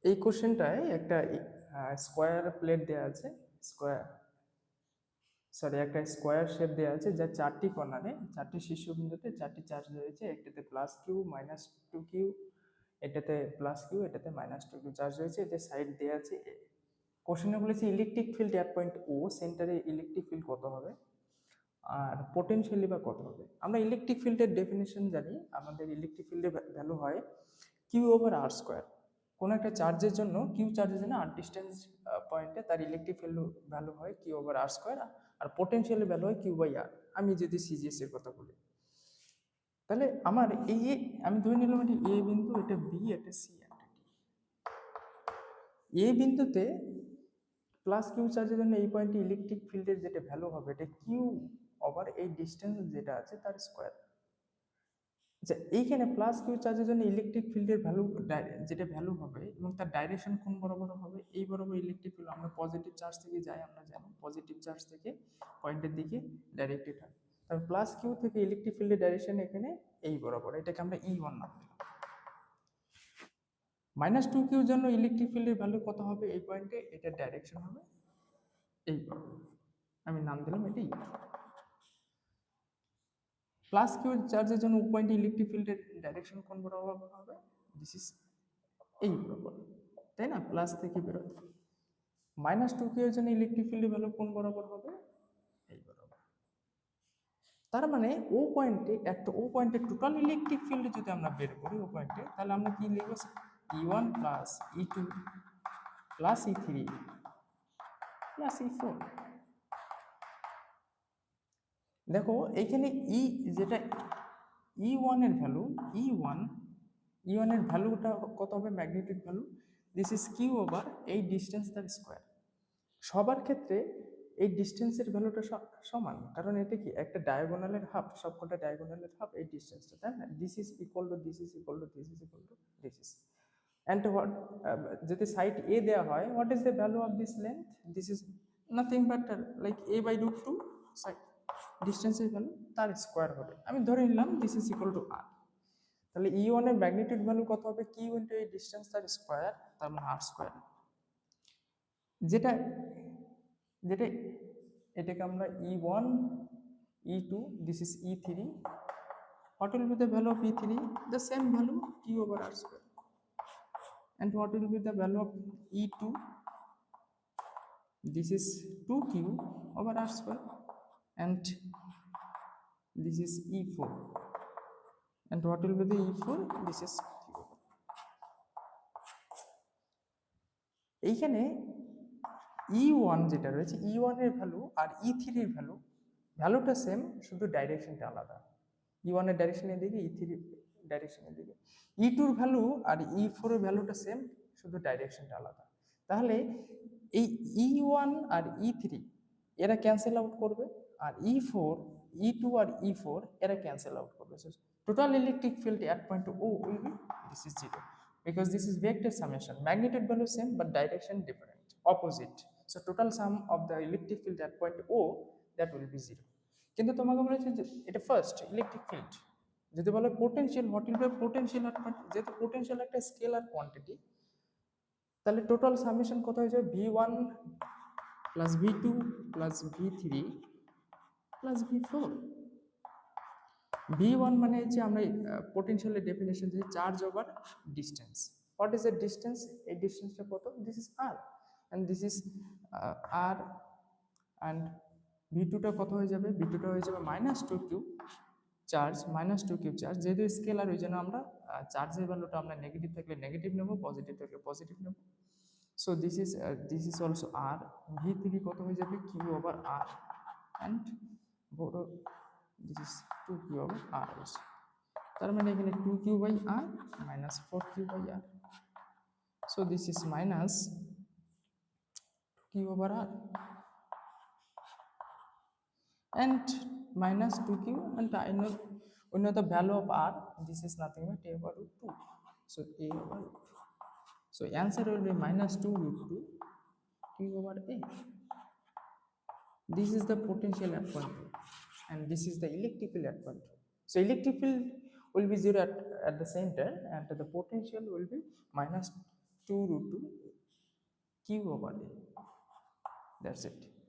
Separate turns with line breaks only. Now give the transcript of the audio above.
এই কোশ্চেনটায় একটা square plate দেওয়া আছে, একটা স্কোয়ার শেপ দেওয়া আছে যার চারটি কর্নারে, চারটি শীর্ষবিন্দুতে চারটি চার্জ রয়েছে। একটাতে plus Q, minus two Q, এটাতে প্লাস কিউ, এটাতে মাইনাস টু কিউ চার্জ রয়েছে। এতে সাইড দেওয়া আছে। কোশ্চেনে বলেছে electric field at point O, সেন্টারে ইলেকট্রিক ফিল্ড কত হবে আর পোটেনশিয়ালি বা কত হবে। আমরা ইলেকট্রিক ফিল্ডের ডেফিনেশন জানি। আমাদের ইলেকট্রিক ফিল্ডের ভ্যালু হয় কিউ ওভার আর স্কোয়ার। কোনো একটা চার্জের জন্য, কিউ চার্জের জন্য আর ডিস্টেন্স পয়েন্টে তার ইলেকট্রিক ভ্যালু হয় কিউ ওভার আর স্কোয়ার, আর পোটেনশিয়ালের ভ্যালু হয় কিউ বাই আর। আমি যদি সিজিএস এর কথা বলি, তাহলে আমার এই আমি ধরে নিলাম এটা এ বিন্দু, এটা বি, এটা সি, এটা ডি। এ বিন্দুতে প্লাস কিউ চার্জের জন্য এই পয়েন্টে ইলেকট্রিক ফিল্ডের যেটা ভ্যালু হবে এটা কিউ ওভার এই ডিস্টেন্স যেটা আছে তার স্কোয়ার। আচ্ছা, এইখানে প্লাস কিউ চার্জের জন্য ইলেকট্রিক ফিল্ডের ভ্যালু যেটা ভ্যালু হবে এবং তার ডাইরেকশন কোন বরাবর হবে, এই বরাবর ইলেকট্রিক ফিল্ড। আমরা পজিটিভ চার্জ থেকে যাই, আমরা জানি পজিটিভ চার্জ থেকে পয়েন্টের দিকে ডাইরেক্টেড হয়। তারপর প্লাস কিউ থেকে ইলেকট্রিক ফিল্ডের ডাইরেকশন এখানে এই বরাবর, এটাকে আমরা ই ওয়ান নাম দিলাম। মাইনাস টু কিউর জন্য ইলেকট্রিক ফিল্ডের ভ্যালু কত হবে এই পয়েন্টে, এটার ডাইরেকশন হবে এই বরাবর, আমি নাম দিলাম এটা ই। প্লাস কিউ চার্জের জন্য পয়েন্টে ইলেকট্রিক ফিল্ডের ডাইরেকশন কোন বরাবর হবে, দিস ইজ এই বরাবর, তাই না, প্লাস থেকে বেরোয়। মাইনাস টু কিউ এর জন্য ইলেকট্রিক ফিল্ডের ভ্যালু কোন বরাবর হবে, এই বরাবর। তার মানে ও পয়েন্টে টোটাল ইলেকট্রিক ফিল্ড যদি আমরা বের করি ও পয়েন্টে, তাহলে আমরা কি লিখবো, E one plus E two plus E three plus E four. দেখো এইখানে ই যেটা ই ওয়ানের ভ্যালু, ই ওয়ানের ভ্যালুটা কত হবে, magnitude value, this is Q over এই ডিস্টেন্স তার স্কোয়ার। সবার ক্ষেত্রে এই ডিস্টেন্সের ভ্যালুটা সমান, কারণ এটা কি একটা ডায়াগোনালের হাফ, সবকটা ডায়াগোনালের হাফ এই ডিস্টেন্সটা, তাই না। This is equal to this is equal to this is equal to this is. And what, যদি সাইড এ দেওয়া হয়, what is the value of this length, this is nothing but like a by root two, side ডিস্টেন্সের value তার square হবে। আমি ধরে নিলাম this is equal to R. তাহলে ই ওয়ানের ম্যাগনিটিউড ভ্যালু কত হবে, কিউ ইন্টু এই ডিস্টেন্স তার স্কোয়ার, তার মানে আর স্কোয়ার। যেটা যেটা এটাকে আমরা E one, E two, this is E three. What will be the value of E three, the same value Q over R square. And what will be the value of E2? This is 2Q over R square. And this is E4. And what will be the E4? This is Q. এইখানে E1 যেটা রয়েছে, E1 এর value আর E3 এর ভ্যালুটা same, শুধু ডাইরেকশনটা আলাদা। E1 এর ডাইরেকশনের দিকে, E3 ডাইরেকশনের দিকে। E2 এর ভ্যালু আর E4 এর ভ্যালুটা সেম, শুধু ডাইরেকশনটা আলাদা। তাহলে এই E1 আর E3 এরা ক্যান্সেল আউট করবে, আর E4, E2 আর E4 এরা ক্যান্সেল আউট করবে। Total electric field at point O will be, this is 0, because this is vector summation. Magnitude value same but direction different, opposite. So total sum of the electric field at point O, that will be 0. কিন্তু তোমাকে বলেছে যে এটা first electric field. যদি বলে potential, what will B potential at point, যেহেতু potential একটা scalar quantity, তাহলে টোটাল সামেশন কত হয়ে যাবে, V1 plus V2 plus V3 plus V4। V1 মানে হচ্ছে আমরা পোটেনশিয়ালের ডেফিনেশন যে charge over distance. What is the distance, এই ডিস্টেন্সটা কত, this is r, and this is r. And V2টা কত হয়ে যাবে, V2টা হয়ে যাবে minus two cube charge, minus two cube charge, যেহেতু স্কেলার ওই জন্য আমরা চার্জের ভ্যালুটা আমরা নেগেটিভ থাকলে নেগেটিভ নেব, পজিটিভ থাকলে পজিটিভ নেব। So this is also R. V3 কত হয়ে যাবে, কিউ ওভার আর, অ্যান্ড বড় this is 2Q over R also. তার মানে এখানে 2Q by R minus 4Q by R. So this is minus 2Q over R and minus 2Q, and we know the value of R, this is nothing but A over root 2. So A over root 2. So answer will be minus 2 root 2 Q over A. This is the potential at point 2, and this is the electric field at point 2. So electric field will be 0 at the center, and the potential will be minus 2 root 2 q over a, that's it.